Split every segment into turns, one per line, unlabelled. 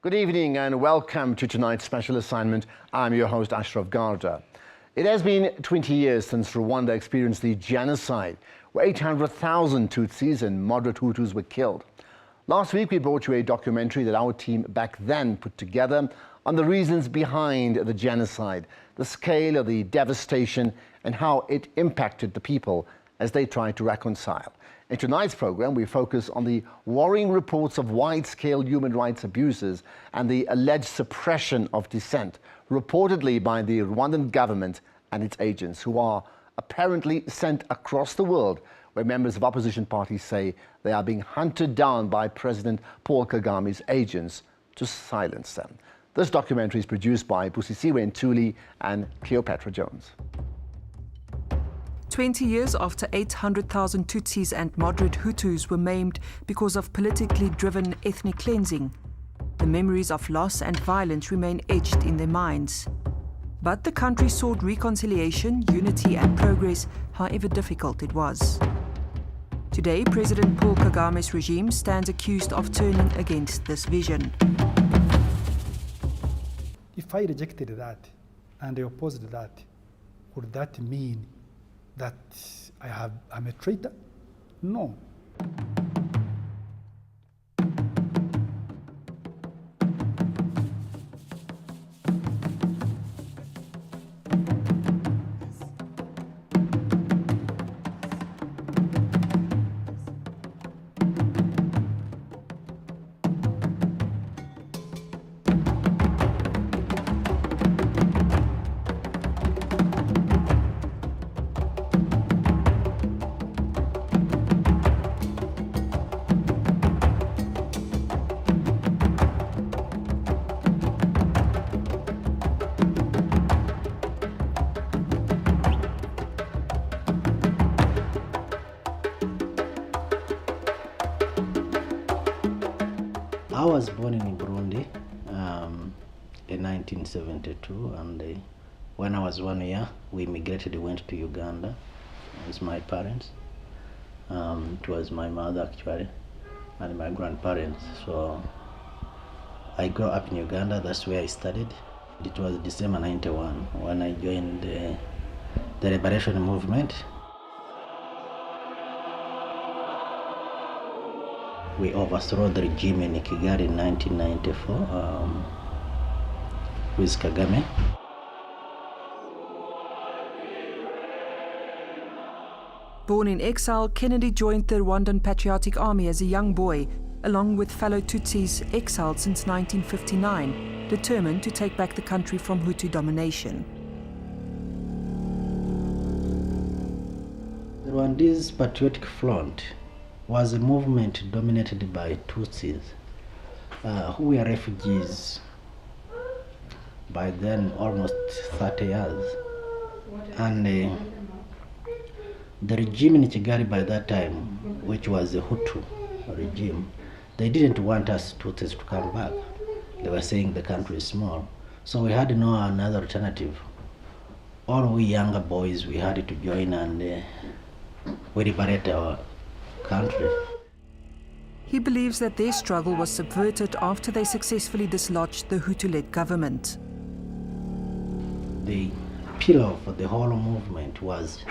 Good evening and welcome to tonight's special assignment. I'm your host, Ashraf Garda. It has been 20 years since Rwanda experienced the genocide, where 800,000 Tutsis and moderate Hutus were killed. Last week, we brought you a documentary that our team back then put together on the reasons behind the genocide, the scale of the devastation, and how it impacted the people as they tried to reconcile. In tonight's program, we focus on the worrying reports of wide-scale human rights abuses and the alleged suppression of dissent, reportedly by the Rwandan government and its agents, who are apparently sent across the world, where members of opposition parties say they are being hunted down by President Paul Kagame's agents to silence them. This documentary is produced by Busisiwe Ntuli and Cleopatra Jones.
20 years after 800,000 Tutsis and moderate Hutus were maimed because of politically driven ethnic cleansing, the memories of loss and violence remain etched in their minds. But the country sought reconciliation, unity and progress, however difficult it was. Today, President Paul Kagame's regime stands accused of turning against this vision.
If I rejected that and I opposed that, would that mean that I'm a traitor? No.
I was born in Burundi in 1972, and when I was 1 year, we immigrated, went to Uganda with my parents. It was my mother actually, and my grandparents. So I grew up in Uganda, that's where I studied. It was December 91 when I joined the liberation movement. We overthrew the regime in Kigali in 1994 with Kagame.
Born in exile, Kennedy joined the Rwandan Patriotic Army as a young boy, along with fellow Tutsis exiled since 1959, determined to take back the country from Hutu domination.
The Rwandese Patriotic Front was a movement dominated by Tutsis, who were refugees by then almost 30 years. And the regime in Kigali by that time, which was the Hutu regime, they didn't want us Tutsis to come back. They were saying the country is small. So we had no another alternative. All we younger boys, we had to join and we liberate our country.
He believes that their struggle was subverted after they successfully dislodged the Hutu-led government.
The pillar for the whole movement was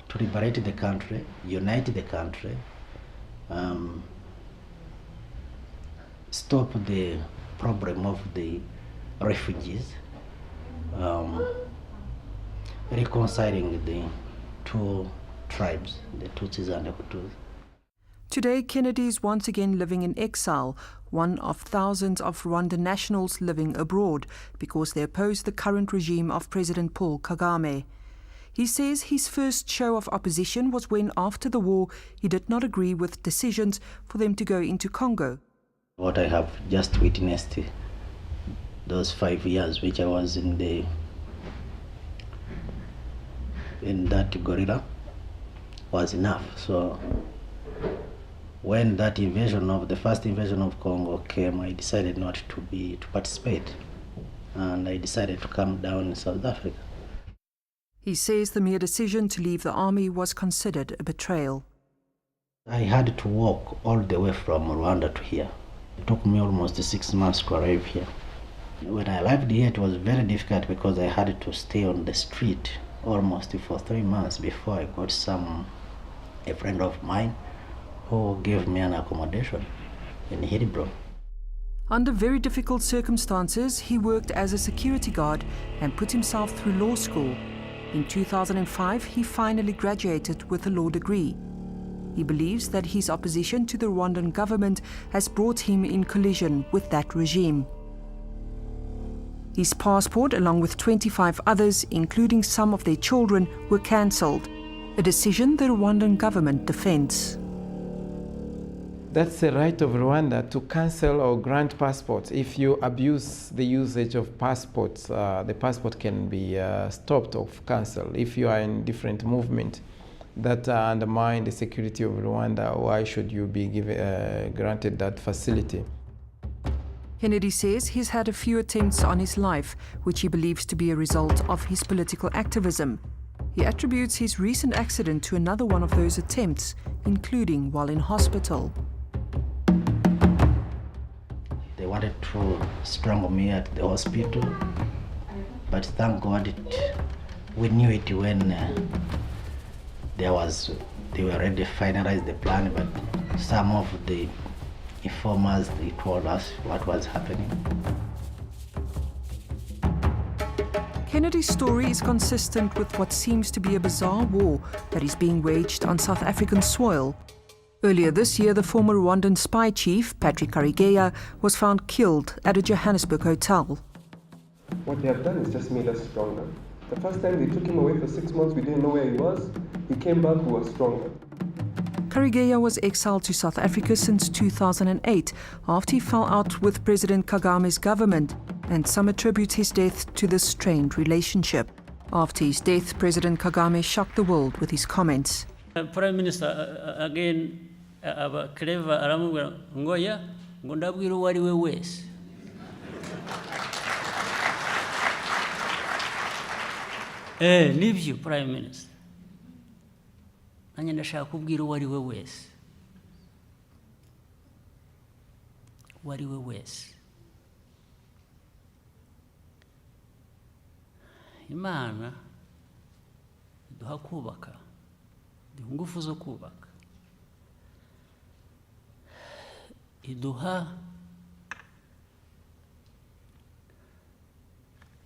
to liberate the country, unite the country, stop the problem of the refugees, reconciling the two tribes, the Tutsis and the Hutus.
Today, Kennedy is once again living in exile, one of thousands of Rwandan nationals living abroad because they oppose the current regime of President Paul Kagame. He says his first show of opposition was when, after the war, he did not agree with decisions for them to go into Congo.
What I have just witnessed those 5 years which I was in that gorilla was enough. So when that the first invasion of Congo came, I decided not to participate, and I decided to come down in South Africa.
He says the mere decision to leave the army was considered a betrayal.
I had to walk all the way from Rwanda to here. It took me almost 6 months to arrive here. When I arrived here, it was very difficult because I had to stay on the street almost for 3 months before I got a friend of mine who gave me an accommodation in Hillbrook.
Under very difficult circumstances, he worked as a security guard and put himself through law school. In 2005, he finally graduated with a law degree. He believes that his opposition to the Rwandan government has brought him in collision with that regime. His passport, along with 25 others, including some of their children, were cancelled, a decision the Rwandan government defends.
That's the right of Rwanda to cancel or grant passports. If you abuse the usage of passports, the passport can be stopped or cancelled. If you are in different movement that undermine the security of Rwanda, why should you be granted that facility?
Kennedy says he's had a few attempts on his life, which he believes to be a result of his political activism. He attributes his recent accident to another one of those attempts, including while in hospital.
They wanted to strangle me at the hospital, but thank God we knew it when they were already finalized the plan, but some of the informers, they told us what was happening.
Kennedy's story is consistent with what seems to be a bizarre war that is being waged on South African soil. Earlier this year, the former Rwandan spy chief, Patrick Karegeya, was found killed at a Johannesburg hotel.
What they have done is just made us stronger. The first time they took him away for 6 months, we didn't know where he was. He came back, we were stronger.
Karegeya was exiled to South Africa since 2008 after he fell out with President Kagame's government, and some attribute his death to this strained relationship. After his death, President Kagame shocked the world with his comments.
Prime Minister again clever aramubwira ngoya ngo ndabwira uwo ari we wese nibyo Prime Minister nanjye ndashaka kubwira uwo ari we wese Imana iduha kubaka, iduha ingufu zo kubaka, iduha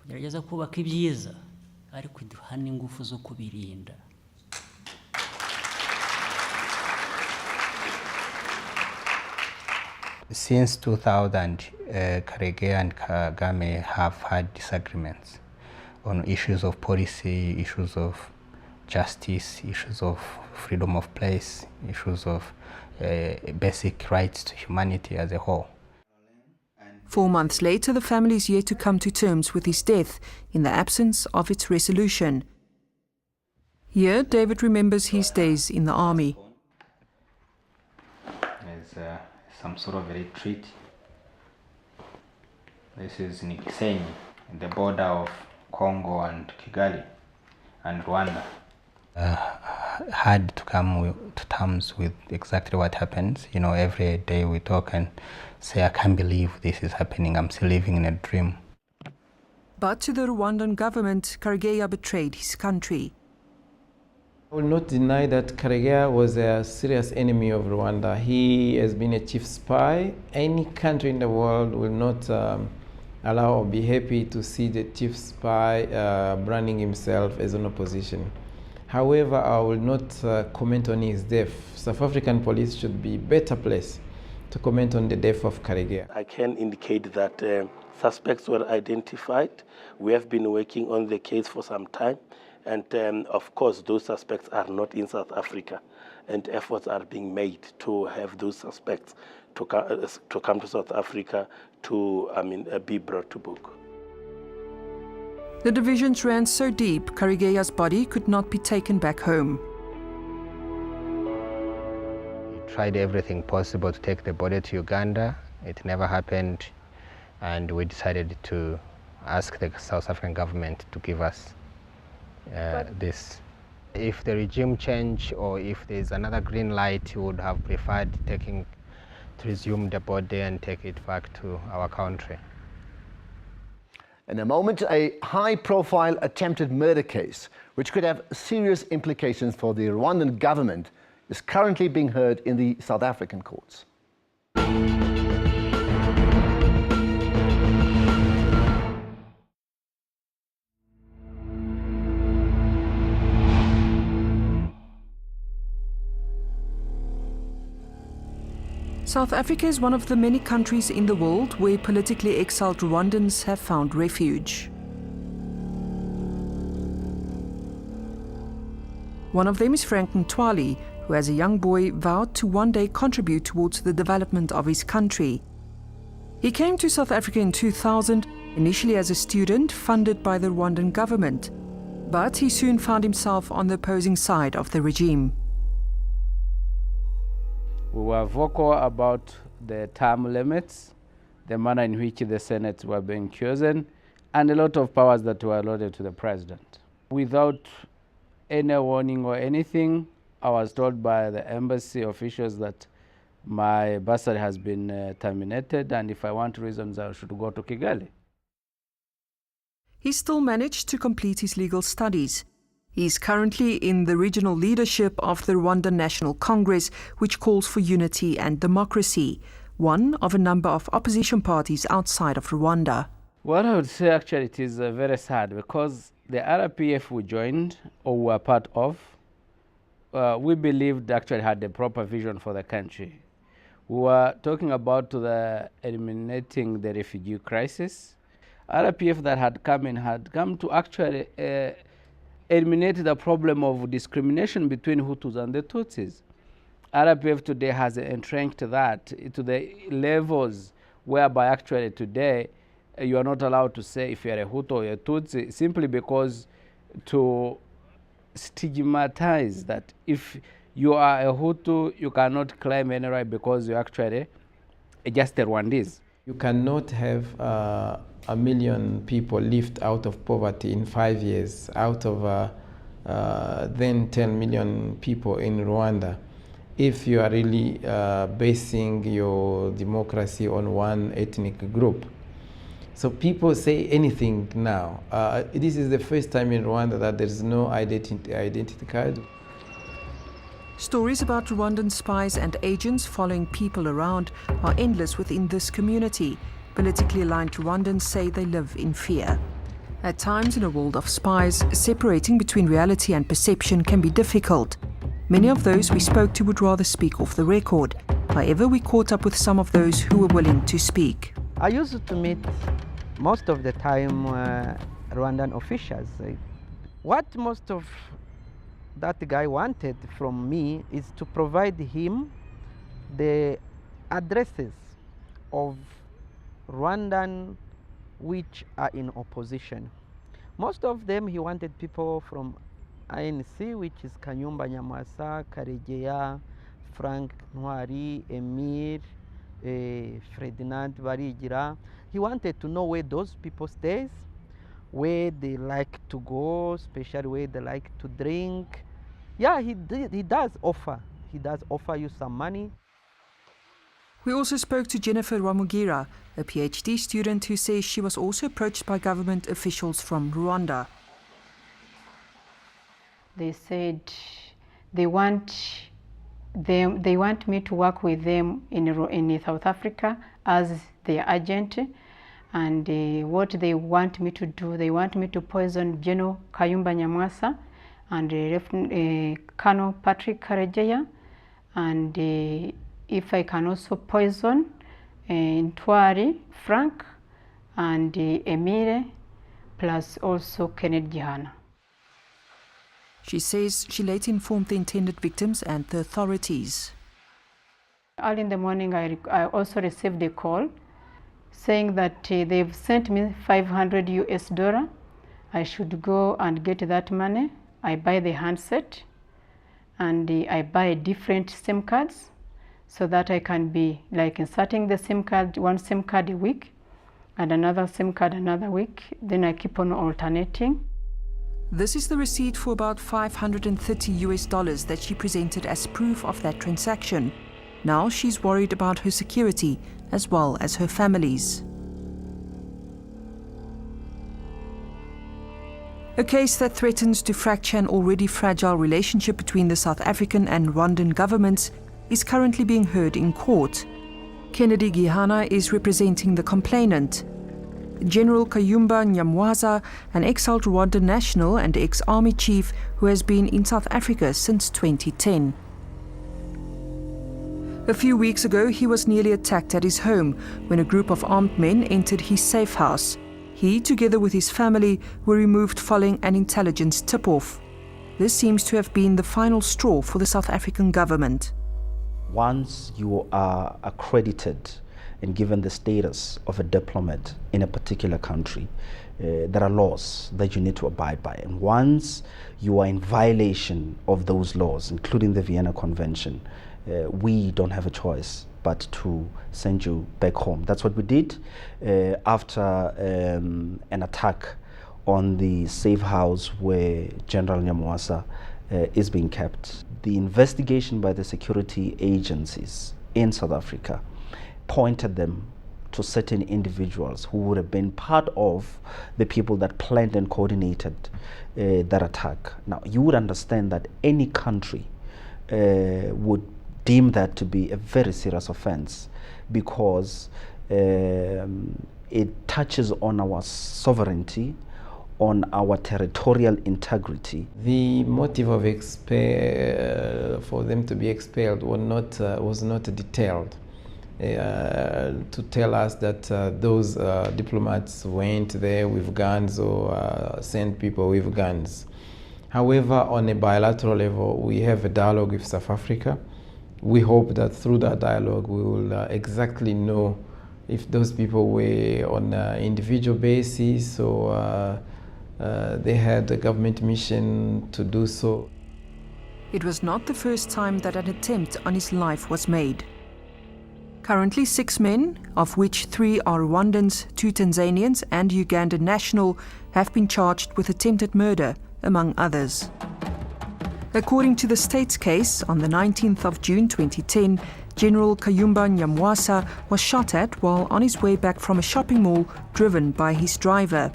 kugerageza kubaka ibyiza, ariko iduha n'ingufu zo kubirinda.
Since 2000, Karegeya and Kagame have had disagreements on issues of policy, issues of justice, issues of freedom of place, issues of basic rights to humanity as a whole.
4 months later, the family is yet to come to terms with his death in the absence of its resolution. Here, David remembers his days in the army.
There's some sort of a retreat. This is Nikisenyi, the border of Congo and Kigali and Rwanda. Had to come to terms with exactly what happens. You know, every day we talk and say, I can't believe this is happening. I'm still living in a dream.
But to the Rwandan government, Karegeya betrayed his country.
I will not deny that Karegeya was a serious enemy of Rwanda. He has been a chief spy. Any country in the world will not allow or be happy to see the chief spy branding himself as an opposition. However, I will not comment on his death. South African police should be better placed to comment on the death of Karegeya.
I can indicate that suspects were identified. We have been working on the case for some time. And of course, those suspects are not in South Africa. And efforts are being made to have those suspects to come to South Africa to be brought to book.
The divisions ran so deep, Karegeya's body could not be taken back home.
We tried everything possible to take the body to Uganda. It never happened. And we decided to ask the South African government to give us this. If the regime change or if there's another green light, we would have preferred resume the body and take it back to our country.
In a moment, a high-profile attempted murder case, which could have serious implications for the Rwandan government, is currently being heard in the South African courts.
South Africa is one of the many countries in the world where politically exiled Rwandans have found refuge. One of them is Frank Ntwali, who as a young boy vowed to one day contribute towards the development of his country. He came to South Africa in 2000, initially as a student funded by the Rwandan government, but he soon found himself on the opposing side of the regime.
We were vocal about the term limits, the manner in which the Senate were being chosen, and a lot of powers that were allotted to the president. Without any warning or anything, I was told by the embassy officials that my bursary has been terminated, and if I want reasons, I should go to Kigali.
He still managed to complete his legal studies. He is currently in the regional leadership of the Rwandan National Congress, which calls for unity and democracy, one of a number of opposition parties outside of Rwanda.
What I would say actually it is very sad because the RPF we joined or were part of, we believed actually had the proper vision for the country. We were talking about eliminating the refugee crisis. RPF that had come to actually eliminate the problem of discrimination between Hutus and the Tutsis. RPF today has entrenched that to the levels whereby actually today you are not allowed to say if you are a Hutu or a Tutsi simply because to stigmatize that if you are a Hutu, you cannot claim any right because you're actually just a Rwandese.
You cannot have 1 million people lift out of poverty in 5 years, out of then 10 million people in Rwanda, if you are really basing your democracy on one ethnic group. So people say anything now. This is the first time in Rwanda that there is no identity card.
Stories about Rwandan spies and agents following people around are endless within this community. Politically aligned Rwandans say they live in fear. At times, in a world of spies, separating between reality and perception can be difficult. Many of those we spoke to would rather speak off the record. However, we caught up with some of those who were willing to speak.
I used to meet most of the time Rwandan officials. What most of that guy wanted from me is to provide him the addresses of Rwandan which are in opposition. Most of them he wanted people from ANC, which is Kanyumba Nyamwasa, Karegeya, Frank Ntwali, Emir, Ferdinand Barigira. He wanted to know where those people stay, where they like to go, especially where they like to drink. Yeah, he does offer. He does offer you some money.
We also spoke to Jennifer Rwamugira, a PhD student who says she was also approached by government officials from Rwanda.
They said they want me to work with them in South Africa as their agent, and what they want me to do, they want me to poison General Kayumba Nyamwasa and Colonel Patrick Karegeya, and if I can also poison Ntwali, Frank, and Emire, plus also Kenneth Gihana.
She says she later informed the intended victims and the authorities.
Early in the morning, I also received a call saying that they've sent me $500 US. I should go and get that money. I buy the handset and I buy different SIM cards so that I can be like inserting the SIM card, one SIM card a week and another SIM card another week. Then I keep on alternating.
This is the receipt for about $530 US that she presented as proof of that transaction. Now she's worried about her security as well as her family's. A case that threatens to fracture an already fragile relationship between the South African and Rwandan governments is currently being heard in court. Kennedy Gihana is representing the complainant. General Kayumba Nyamwaza, an exiled Rwandan national and ex-army chief who has been in South Africa since 2010. A few weeks ago, he was nearly attacked at his home when a group of armed men entered his safe house. He, together with his family, were removed following an intelligence tip-off. This seems to have been the final straw for the South African government.
Once you are accredited and given the status of a diplomat in a particular country, there are laws that you need to abide by. And once you are in violation of those laws, including the Vienna Convention, we don't have a choice but to send you back home. That's what we did after an attack on the safe house where General Nyamwasa is being kept. The investigation by the security agencies in South Africa pointed them to certain individuals who would have been part of the people that planned and coordinated that attack. Now, you would understand that any country would deem that to be a very serious offense because it touches on our sovereignty, on our territorial integrity.
The motive of for them to be expelled was not detailed. To tell us that those diplomats went there with guns or sent people with guns. However, on a bilateral level, we have a dialogue with South Africa. We hope that through that dialogue we will exactly know if those people were on an individual basis or they had a government mission to do so.
It was not the first time that an attempt on his life was made. Currently 6 men, of which 3 are Rwandans, 2 Tanzanians and Ugandan national, have been charged with attempted murder, among others. According to the state's case, on the 19th of June 2010, General Kayumba Nyamwasa was shot at while on his way back from a shopping mall driven by his driver.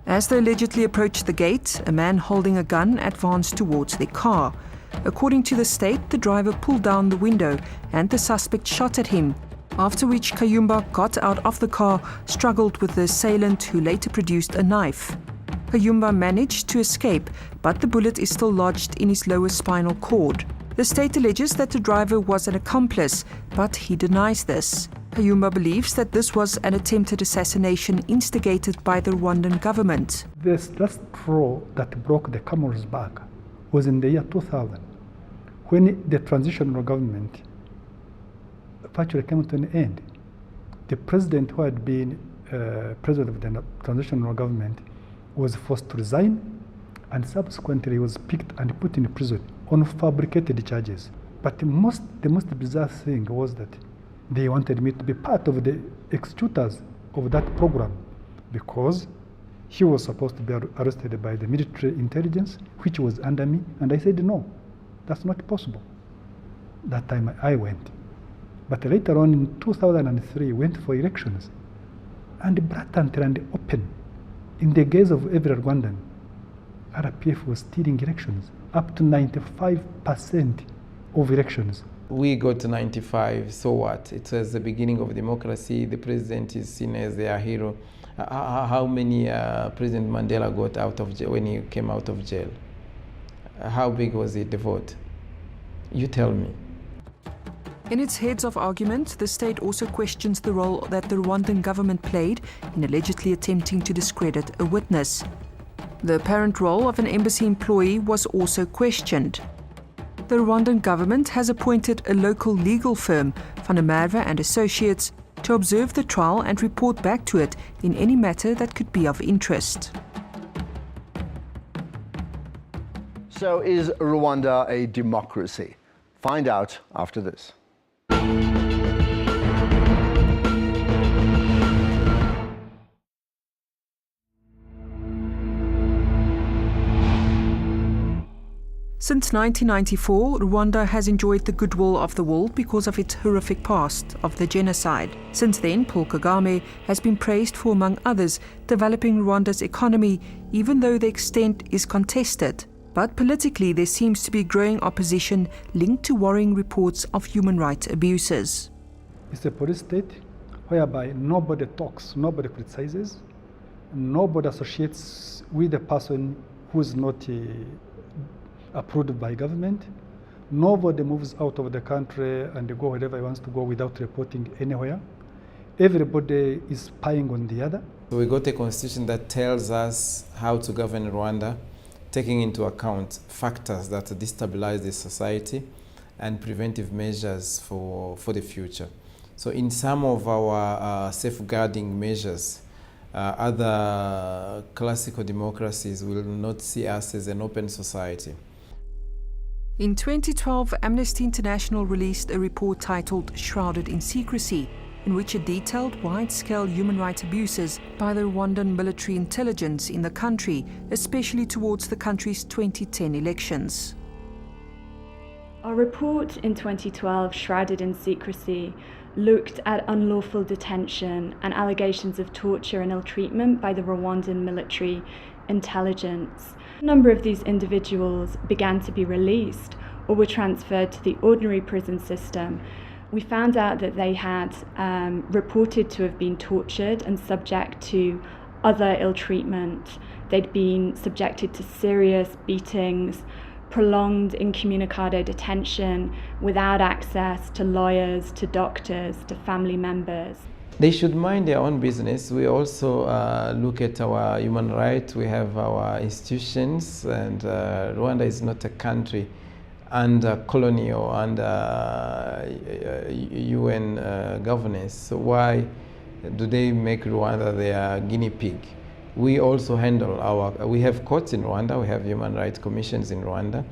As they allegedly approached the gate, a man holding a gun advanced towards their car. According to the state, the driver pulled down the window and the suspect shot at him, after which Kayumba got out of the car, struggled with the assailant who later produced a knife. Kayumba managed to escape, but the bullet is still lodged in his lower spinal cord. The state alleges that the driver was an accomplice, but he denies this. Kayumba believes that this was an attempted assassination instigated by the Rwandan government.
The last straw that broke the camel's back was in the year 2000, when the transitional government virtually came to an end. The president who had been president of the transitional government was forced to resign, and subsequently was picked and put in prison on fabricated charges. But the most bizarre thing was that they wanted me to be part of the executors of that program because he was supposed to be arrested by the military intelligence, which was under me, and I said, no, that's not possible. That time I went. But later on in 2003, went for elections, and blatantly and open, in the gaze of every Rwandan, RPF was stealing elections, up to 95% of elections.
We got to 95, so what? It was the beginning of democracy. The president is seen as their hero. How many President Mandela got out of jail when he came out of jail? How big was it, the vote? You tell me.
In its heads of argument, the state also questions the role that the Rwandan government played in allegedly attempting to discredit a witness. The apparent role of an embassy employee was also questioned. The Rwandan government has appointed a local legal firm, Van der Merwe and Associates, to observe the trial and report back to it in any matter that could be of interest.
So is Rwanda a democracy? Find out after this.
Since 1994, Rwanda has enjoyed the goodwill of the world because of its horrific past of the genocide. Since then, Paul Kagame has been praised for, among others, developing Rwanda's economy, even though the extent is contested. But politically, there seems to be growing opposition linked to worrying reports of human rights abuses.
It's a police state whereby nobody talks, nobody criticizes, nobody associates with a person who is not approved by government. Nobody moves out of the country and go wherever he wants to go without reporting anywhere. Everybody is spying on the other.
We got a constitution that tells us how to govern Rwanda, taking into account factors that destabilize the society and preventive measures for the future. So in some of our safeguarding measures, other classical democracies will not see us as an open society.
In 2012, Amnesty International released a report titled Shrouded in Secrecy, in which it detailed wide-scale human rights abuses by the Rwandan military intelligence in the country, especially towards the country's 2010 elections.
Our report in 2012, Shrouded in Secrecy, looked at unlawful detention and allegations of torture and ill-treatment by the Rwandan military intelligence. A number of these individuals began to be released or were transferred to the ordinary prison system. We found out that they had reported to have been tortured and subject to other ill treatment. They'd been subjected to serious beatings, prolonged incommunicado detention without access to lawyers, to doctors, to family members.
They should mind their own business. We also look at our human rights. We have our institutions, and Rwanda is not a country under colonial, under UN governance. So why do they make Rwanda their guinea pig? We also handle we have courts in Rwanda, we have human rights commissions in Rwanda,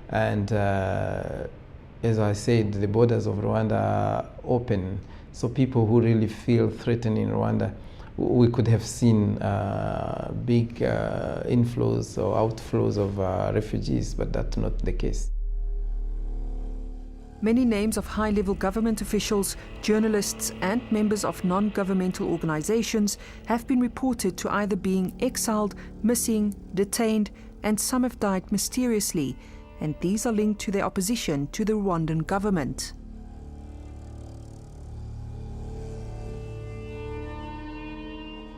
and as I said, the borders of Rwanda are open. So people who really feel threatened in Rwanda, we could have seen big inflows or outflows of refugees, but that's not the case.
Many names of high-level government officials, journalists and members of non-governmental organizations have been reported to either being exiled, missing, detained, and some have died mysteriously, and these are linked to their opposition to the Rwandan government.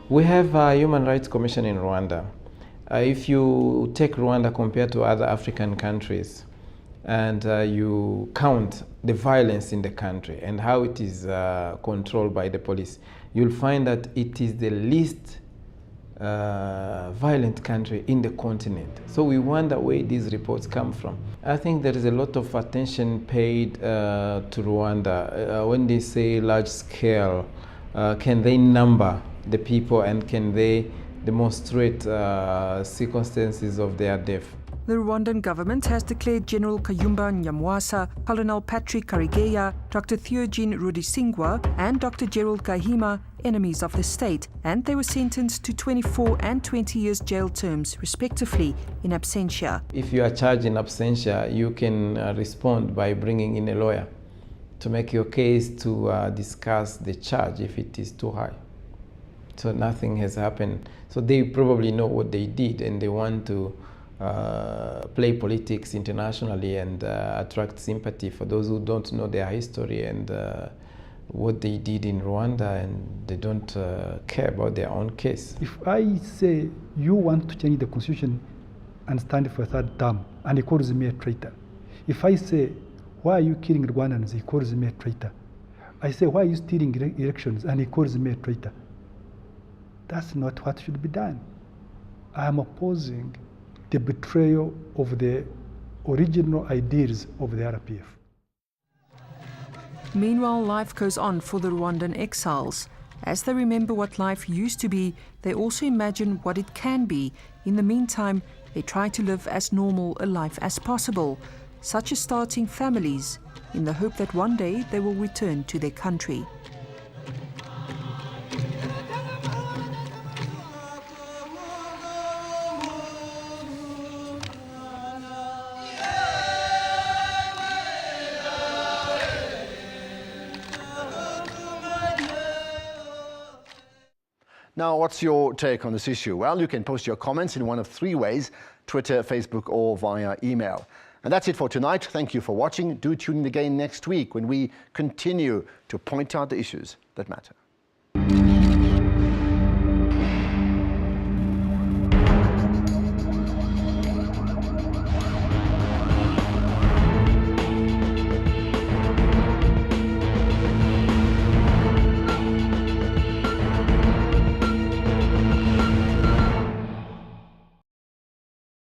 We have a Human Rights Commission in Rwanda. If you take Rwanda compared to other African countries, and you count the violence in the country and how it is controlled by the police, you'll find that it is the least violent country in the continent. So we wonder where these reports come from. I think there is a lot of attention paid to Rwanda. When they say large scale, can they number the people and can they demonstrate circumstances of their death?
The Rwandan government has declared General Kayumba Nyamwasa, Colonel Patrick Karegeya, Dr. Theogene Rudisingwa and Dr. Gerald Gahima enemies of the state, and they were sentenced to 24 and 20 years jail terms, respectively, in absentia.
If you are charged in absentia, you can respond by bringing in a lawyer to make your case, to discuss the charge if it is too high. So nothing has happened. So they probably know what they did and they want to play politics internationally and attract sympathy for those who don't know their history and what they did in Rwanda, and they don't care about their own case.
If I say you want to change the constitution and stand for a third term, and he calls me a traitor. If I say, why are you killing Rwandans? He calls me a traitor. I say, why are you stealing elections? And he calls me a traitor. That's not what should be done. I am opposing the betrayal of the original ideals of the RPF.
Meanwhile, life goes on for the Rwandan exiles. As they remember what life used to be, they also imagine what it can be. In the meantime, they try to live as normal a life as possible, such as starting families, in the hope that one day they will return to their country.
Now, what's your take on this issue? Well, you can post your comments in one of three ways: Twitter, Facebook, or via email. And that's it for tonight. Thank you for watching. Do tune in again next week when we continue to point out the issues that matter.